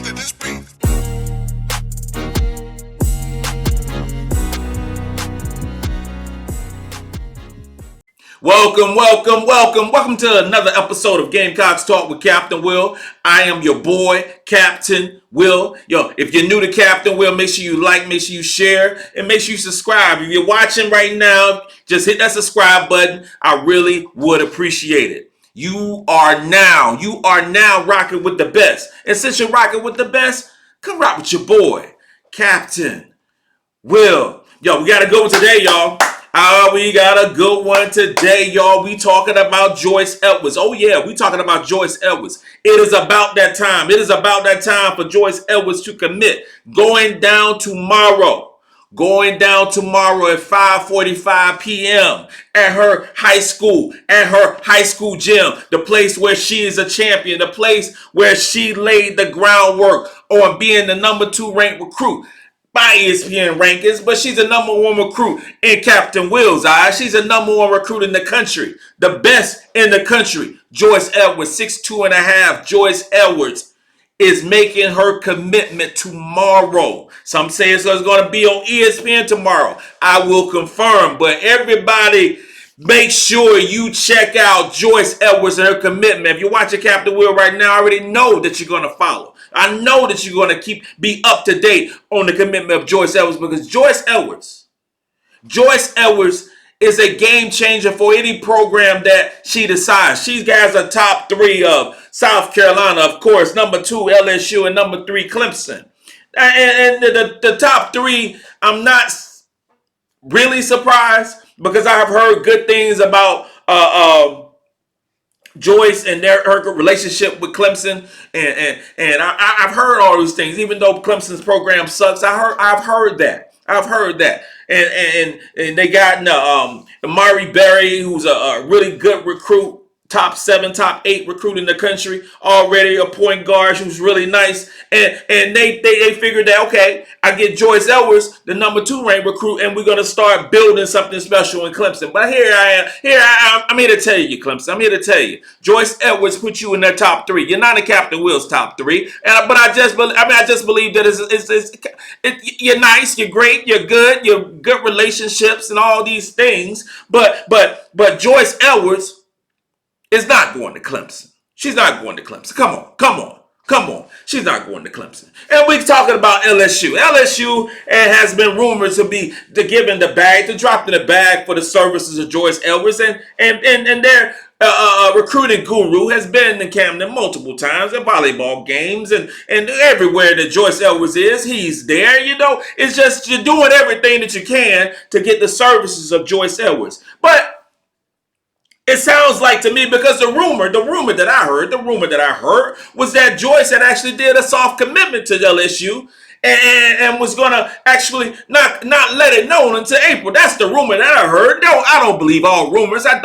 to this beat. Welcome to another episode of Gamecocks Talk with Captain Will. I am your boy, Captain Will. Yo, if you're new to Captain Will, make sure you like, make sure you share, and make sure you subscribe. If you're watching right now, just hit that subscribe button. I really would appreciate it. You are now rocking with the best. And since you're rocking with the best, come rock with your boy, Captain Will. Yo, we got a good one today, y'all. We got a good one today, y'all. We talking about Joyce Edwards. Oh, yeah, we talking about Joyce Edwards. It is about that time. It is about that time for Joyce Edwards to commit. Going down tomorrow at 5:45 p.m. at her high school gym, the place where she is a champion, the place where she laid the groundwork on being the number 2 ranked recruit by ESPN rankings, but she's a number 1 recruit in Captain Will's eyes. She's a number 1 recruit in the country, the best in the country. Joyce Edwards, 6'2.5". Joyce Edwards is making her commitment tomorrow. Some say it's going to be on ESPN tomorrow. I will confirm, but everybody, make sure you check out Joyce Edwards and her commitment. If you're watching Captain Will right now, I already know that you're going to follow. I know that you're going to be up to date on the commitment of Joyce Edwards, because Joyce Edwards is a game changer for any program that she decides. She has a top 3 of South Carolina, of course, number 2 LSU, and number 3 Clemson. And the top 3, I'm not really surprised, because I've heard good things about Joyce and her relationship with Clemson, and I've heard all these things. Even though Clemson's program sucks, I've heard that, and they got Amari Berry, who's a really good recruit. Top 7, top 8 recruit in the country, already a point guard who's really nice. And they figured that, okay, I get Joyce Edwards, the number 2 ranked recruit, and we're going to start building something special in Clemson. But here I am. I'm here to tell you, Clemson. I'm here to tell you. Joyce Edwards put you in that top 3. You're not in Captain Will's top 3. But I just believe that you're nice, you're great, you're good relationships and all these things. But Joyce Edwards is not going to Clemson. She's not going to Clemson. Come on. She's not going to Clemson. And we're talking about LSU. LSU has been rumored to be dropping the bag for the services of Joyce Edwards, and their recruiting guru has been in Camden multiple times at volleyball games, and everywhere that Joyce Edwards is, he's there. You know, it's just you're doing everything that you can to get the services of Joyce Edwards, but it sounds like to me, because the rumor that I heard was that Joyce had actually did a soft commitment to LSU and was going to actually not let it known until April. That's the rumor that I heard. No, I don't believe all rumors. But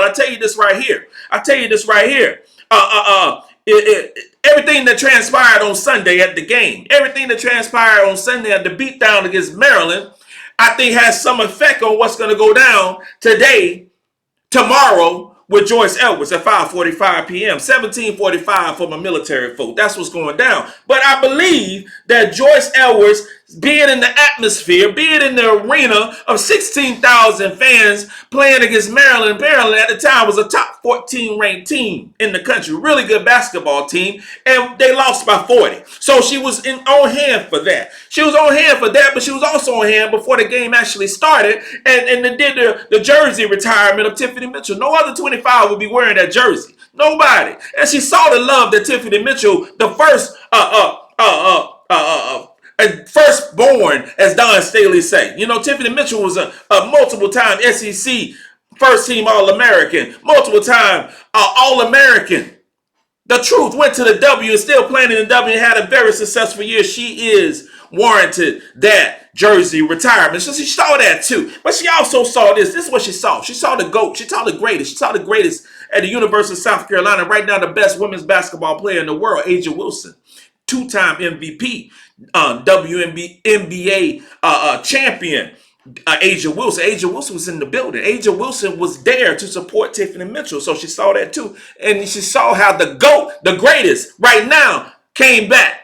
I tell you this right here. Everything that transpired on Sunday at the game, everything that transpired on Sunday at the beatdown against Maryland, I think has some effect on what's going to go down tomorrow with Joyce Edwards at 5:45 p.m., 17:45 for my military folk. That's what's going down. But I believe that Joyce Edwards, being in the atmosphere, being in the arena of 16,000 fans playing against Maryland. Maryland at the time was a top 14 ranked team in the country, really good basketball team, and they lost by 40. So she was on hand for that. But she was also on hand before the game actually started, and they did the jersey retirement of Tiffany Mitchell. No other 25 would be wearing that jersey. Nobody. And she saw the love that Tiffany Mitchell, the firstborn, as Dawn Staley say. You know, Tiffany Mitchell was a multiple-time SEC first-team All-American, multiple-time All-American. The truth went to the W and still playing in the W and had a very successful year. She is warranted that jersey retirement. So she saw that too. But she also saw this. This is what she saw. She saw the GOAT. She saw the greatest. She saw the greatest at the University of South Carolina. Right now, the best women's basketball player in the world, Adhel Wilson. 2-time MVP, WNBA champion, Adhel Wilson. Adhel Wilson was in the building. Adhel Wilson was there to support Tiffany Mitchell. So she saw that too. And she saw how the GOAT, the greatest right now, came back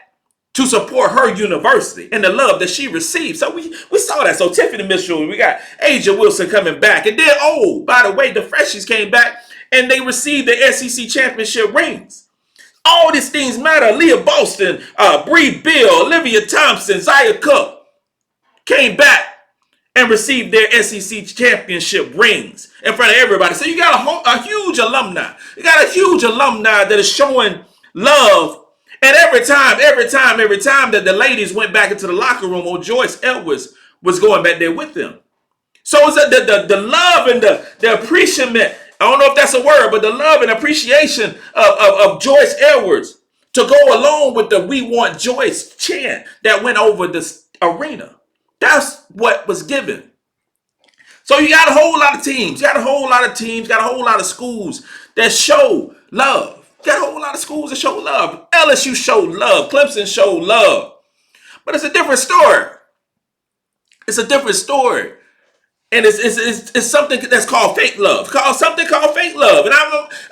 to support her university and the love that she received. So we saw that. So Tiffany Mitchell, we got Asia Wilson coming back. And then, oh, by the way, the freshies came back and they received the SEC championship rings. All these things matter. Leah Boston, Bree Bill, Olivia Thompson, Zaya Cook came back and received their SEC championship rings in front of everybody. So you got a huge alumni. You got a huge alumni that is showing love. And every time that the ladies went back into the locker room, old Joyce Edwards was going back there with them. So it's the love and the appreciation, I don't know if that's a word, but the love and appreciation of Joyce Edwards to go along with the "We Want Joyce" chant that went over this arena. That's what was given. So you got a whole lot of teams, got a whole lot of schools that show love. Got a whole lot of schools that show love. LSU showed love. Clemson showed love. But it's a different story. It's a different story. And it's something that's called fake love. Something called fake love. And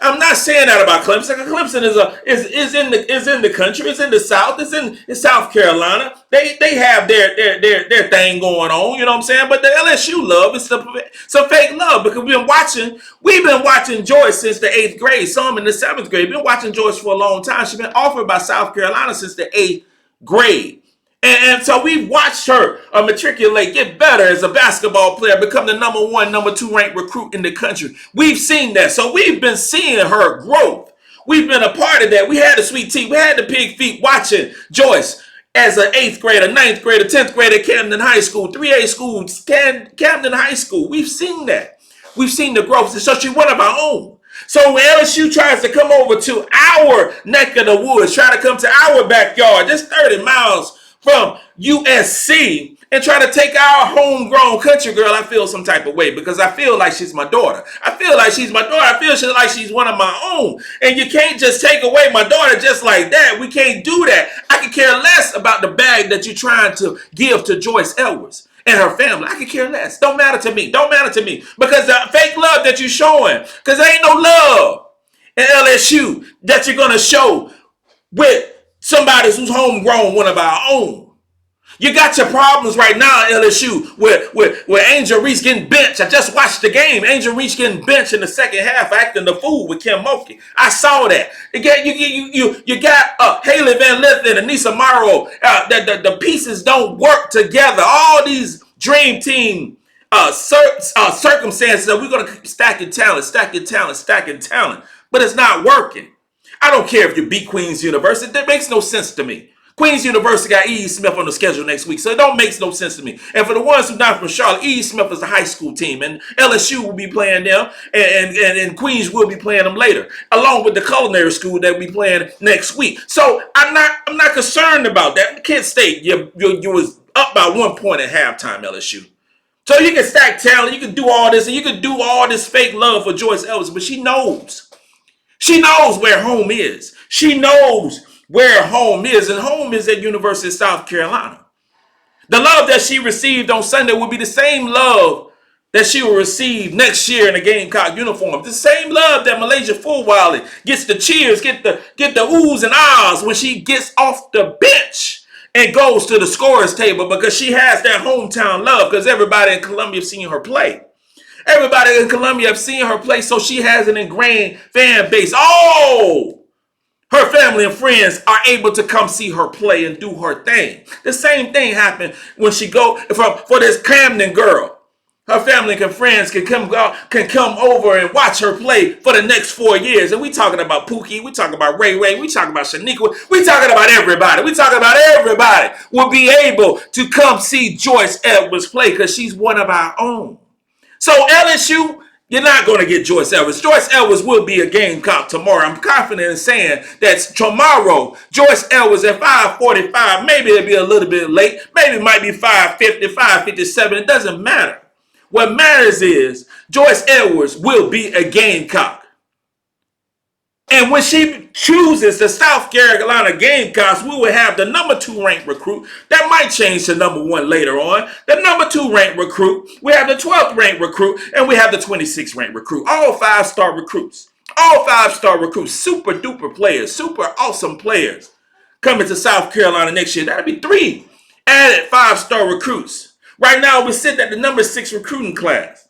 I'm not saying that about Clemson. Clemson is in the country. It's in the South. It's in South Carolina. They have their thing going on. You know what I'm saying? But the LSU love is some fake love because we've been watching Joyce since the 8th grade. Some in the 7th grade. Been watching Joyce for a long time. She's been offered by South Carolina since the 8th grade. And so we've watched her matriculate, get better as a basketball player, become the number 1, number 2 ranked recruit in the country. We've seen that. So we've been seeing her growth. We've been a part of that. We had the sweet tea. We had the pig feet watching Joyce as an 8th grader, 9th grader, 10th grader at Camden High School, 3A school, Camden High School. We've seen that. We've seen the growth. So she's one of our own. So when LSU tries to come over to our neck of the woods, try to come to our backyard, just 30 miles from USC, and try to take our homegrown country girl, I feel some type of way because I feel like she's my daughter. I feel like she's like she's one of my own. And you can't just take away my daughter just like that. We can't do that. I could care less about the bag that you're trying to give to Joyce Edwards and her family. I could care less. Don't matter to me. Because the fake love that you're showing, because there ain't no love in LSU that you're going to show with somebody who's homegrown, one of our own. You got your problems right now at LSU with Angel Reese getting benched. I just watched the game. Angel Reese getting benched in the second half, acting the fool with Kim Mulkey. I saw that. You got Haley Van Lith and Anissa Morrow. The pieces don't work together. All these dream team circumstances that we're going to keep stacking talent, but it's not working. I don't care if you beat Queens University. That makes no sense to me. Queens University got E.E. Smith on the schedule next week, so it don't make no sense to me. And for the ones who not from Charlotte, E.E. Smith is a high school team, and LSU will be playing them, and Queens will be playing them later, along with the culinary school that will be playing next week. So I'm not concerned about that. Kent State, you was up by 1 point at halftime, LSU. So you can stack talent, you can do all this, and you can do all this fake love for Joyce Edwards, but she knows. She knows where home is. She knows where home is, and home is at University of South Carolina. The love that she received on Sunday will be the same love that she will receive next year in a Gamecock uniform. The same love that Malaysia Fulwiley gets the cheers, get the oohs and ahs when she gets off the bench and goes to the scorer's table because she has that hometown love because everybody in Columbia have seen her play. Everybody in Columbia have seen her play, so she has an ingrained fan base. Oh, her family and friends are able to come see her play and do her thing. The same thing happened when she for this Camden girl. Her family and friends can come over and watch her play for the next 4 years. And we talking about Pookie, we talking about Ray, we talking about Shaniqua, we talking about everybody. We talking about everybody will be able to come see Joyce Edwards play because she's one of our own. So LSU, you're not going to get Joyce Edwards. Joyce Edwards will be a Gamecock tomorrow. I'm confident in saying that tomorrow, Joyce Edwards at 5:45, maybe it'll be a little bit late. Maybe it might be 5:50, 5:57. It doesn't matter. What matters is Joyce Edwards will be a Gamecock. And when she chooses the South Carolina Gamecocks, we will have the number 2 ranked recruit. That might change to number 1 later on. The number 2 ranked recruit. We have the 12th ranked recruit. And we have the 26th ranked recruit. All 5-star recruits. All 5-star recruits. Super duper players. Super awesome players. coming to South Carolina next year. That'll be 3 added 5-star recruits. Right now, we're sitting at the number 6 recruiting class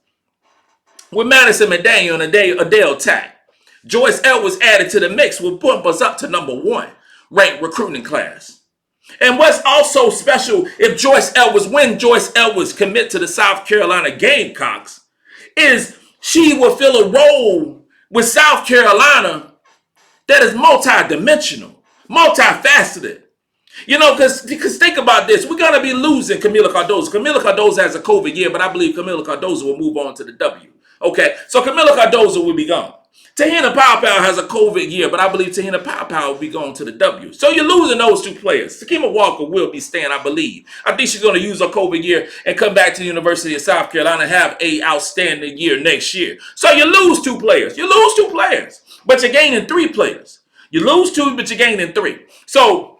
with Madison McDaniel and Adhel Tack. Joyce Edwards added to the mix will bump us up to number 1 ranked recruiting class. And what's also special if Joyce Edwards commit to the South Carolina Gamecocks is she will fill a role with South Carolina that is multidimensional, multifaceted. You know, because think about this. We're going to be losing Camila Cardozo. Camila Cardozo has a COVID year, but I believe Camila Cardozo will move on to the W. Okay, so Camila Cardozo will be gone. Tahina Pow has a COVID year, but I believe Tahina Pow will be going to the W. So you're losing those 2 players. Sakima Walker will be staying, I believe. I think she's going to use her COVID year and come back to the University of South Carolina and have an outstanding year next year. So you lose 2 players. You lose 2 players, but you're gaining 3 players. You lose 2, but you're gaining 3. So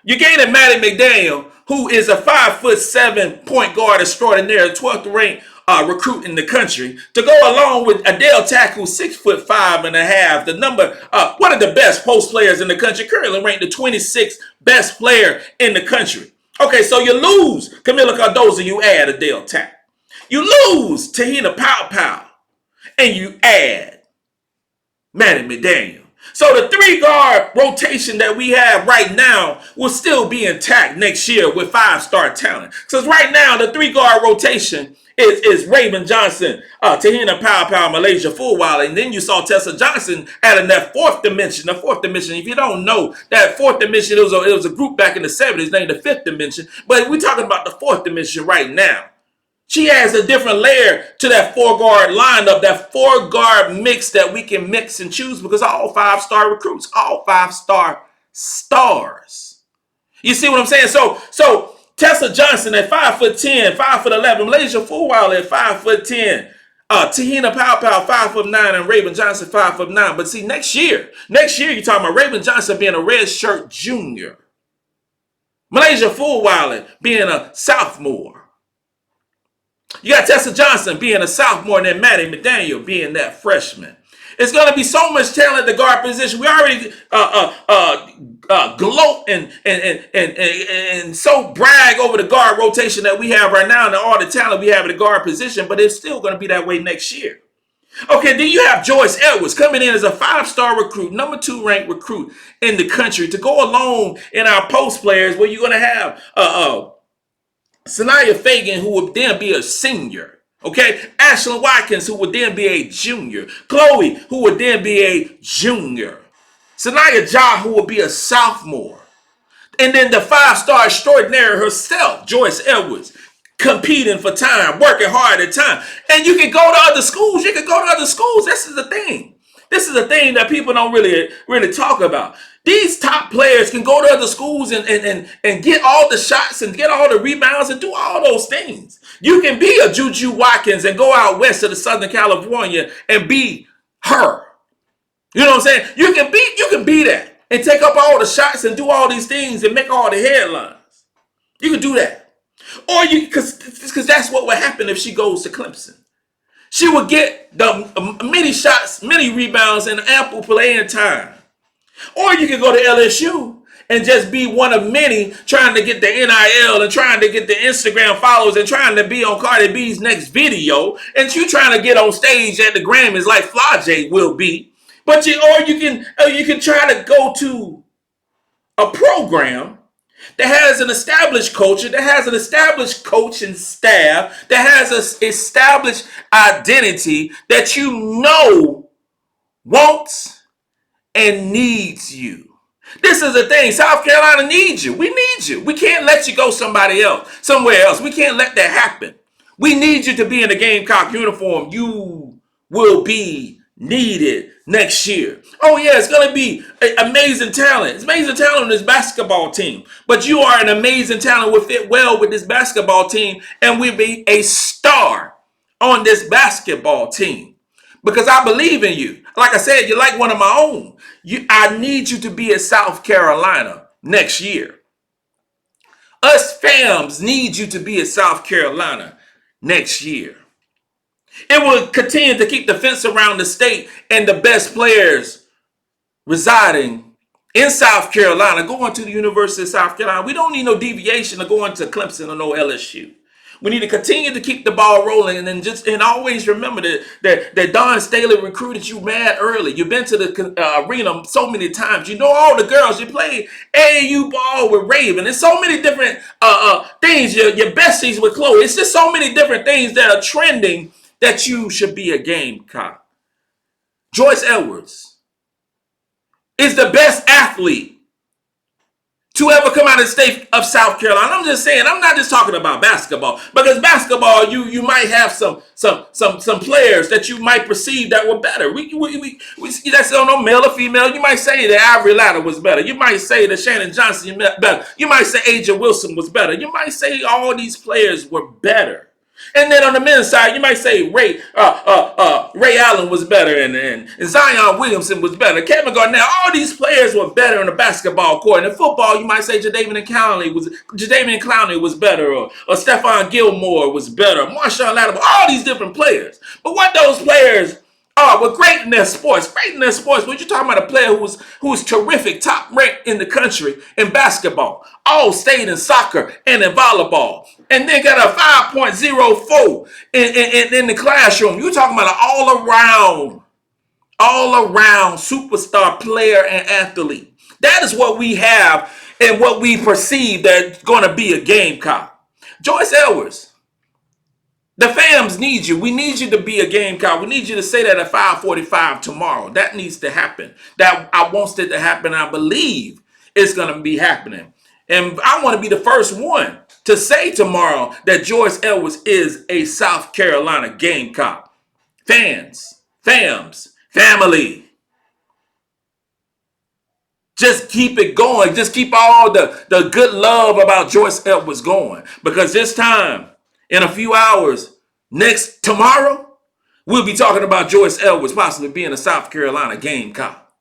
you're gaining Maddy McDaniel, who is a 5'7" point guard extraordinaire, 12th ranked recruit in the country, to go along with Adhel Tack, who's 6'5.5", the number one of the best post players in the country, currently ranked the 26th best player in the country. Okay, so you lose Camila Cardozo, you add Adhel Tack. You lose Tahina Pow, and you add Maddy McDaniel. So the 3-guard rotation that we have right now will still be intact next year with 5-star talent. Because right now, the 3-guard rotation is Raven Johnson, Tahina Pow, Malaysia Fulwiley, and then you saw Tessa Johnson adding that 4th dimension. The 4th dimension, if you don't know, that 4th dimension, it was a group back in the 70s named the 5th dimension. But we're talking about the 4th dimension right now. She adds a different layer to that 4-guard lineup, that 4-guard mix that we can mix and choose because all 5-star recruits, all 5-star stars. You see what I'm saying? So Tessa Johnson at 5'10", 5'11", Malaysia Fulwiley at 5'10", Tahina Pow 5'9", and Raven Johnson 5'9". But see, next year you're talking about Raven Johnson being a redshirt junior, Malaysia Fulwiley being a sophomore. You got Tessa Johnson being a sophomore and then Maddy McDaniel being that freshman. It's going to be so much talent at the guard position. We already gloat and so brag over the guard rotation that we have right now and all the talent we have at the guard position, but it's still going to be that way next year. Okay, then you have Joyce Edwards coming in as a 5-star recruit, number 2 ranked recruit in the country to go along in our post players where you're going to have Sanaya Fagan, who would then be a senior. Okay, Ashlyn Watkins, who would then be a junior. Chloe, who would then be a junior. Sanaya Ja, who would be a sophomore. And then the 5-star extraordinaire herself, Joyce Edwards, competing for time, working hard at time. And you can go to other schools. This is the thing. This is the thing that people don't really talk about. These top players can go to other schools and get all the shots and get all the rebounds and do all those things. You can be a Juju Watkins and go out west of the Southern California and be her. You know what I'm saying? You can be that and take up all the shots and do all these things and make all the headlines. You can do that. Or because that's what would happen if she goes to Clemson. She would get the many shots, many rebounds, and ample playing time. Or you can go to LSU and just be one of many trying to get the NIL and trying to get the Instagram followers and trying to be on Cardi B's next video. And you trying to get on stage at the Grammys like Flajay will be. But you can try to go to a program that has an established culture, that has an established coaching staff, that has an established identity that you know wants and needs you. This is the thing. South Carolina needs you. We need you. We can't let you go somewhere else. We can't let that happen. We need you to be in a Gamecock uniform. You will be needed next year. Oh yeah, it's going to be amazing talent. It's amazing talent on this basketball team. But you are an amazing talent. Will fit well with this basketball team and will be a star on this basketball team. Because I believe in you. Like I said, you're like one of my own. I need you to be at South Carolina next year. Us fams need you to be at South Carolina next year. It will continue to keep the fence around the state and the best players residing in South Carolina, going to the University of South Carolina. We don't need no deviation to going to Clemson or no LSU. We need to continue to keep the ball rolling, and then and always remember that Dawn Staley recruited you mad early. You've been to the arena so many times. You know all the girls. You played AAU ball with Raven. There's so many different things. Your besties with Chloe. It's just so many different things that are trending that you should be a Gamecock. Joyce Edwards is the best athlete to ever come out of the state of South Carolina. I'm just saying, I'm not just talking about basketball, because basketball, you might have some players that you might perceive that were better. We that's no male or female. You might say that Ivory Latta was better. You might say that Shannon Johnson was better. You might say Aja Wilson was better. You might say all these players were better. And then on the men's side, you might say Ray Allen was better, and Zion Williamson was better. Kevin Garnett, all these players were better in the basketball court. And in football, you might say Jadeveon Clowney was better, or Stephon Gilmore was better, Marshawn Lattimore, all these different players. But what those players were great in their sports. Great in their sports. But you're talking about a player who was terrific, top ranked in the country in basketball, all state in soccer and in volleyball, and then got a 5.04 in the classroom. You're talking about an all around superstar player and athlete. That is what we have and what we perceive that's going to be a Gamecock. Joyce Edwards. The fams need you. We need you to be a Gamecock. We need you to say that at 5:45 tomorrow. That needs to happen. That I want it to happen. I believe it's going to be happening. And I want to be the first one to say tomorrow that Joyce Edwards is a South Carolina Gamecock. Fans, fams, family. Just keep it going. Just keep all the good love about Joyce Edwards going. Because this time, in a few hours, tomorrow, we'll be talking about Joyce Edwards possibly being a South Carolina Gamecock.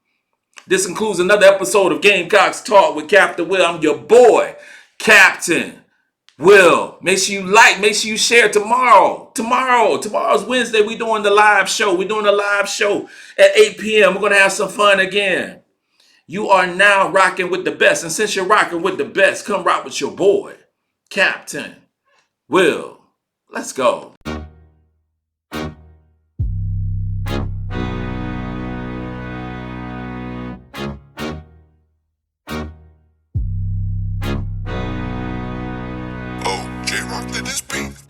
This includes another episode of Gamecocks Talk with Captain Will. I'm your boy, Captain Will. Make sure you like, make sure you share tomorrow's Wednesday. We're doing the live show. We're doing a live show at 8 p.m. We're going to have some fun again. You are now rocking with the best. And since you're rocking with the best, come rock with your boy, Captain Will. Let's go. Oh, J-Rock did this beat.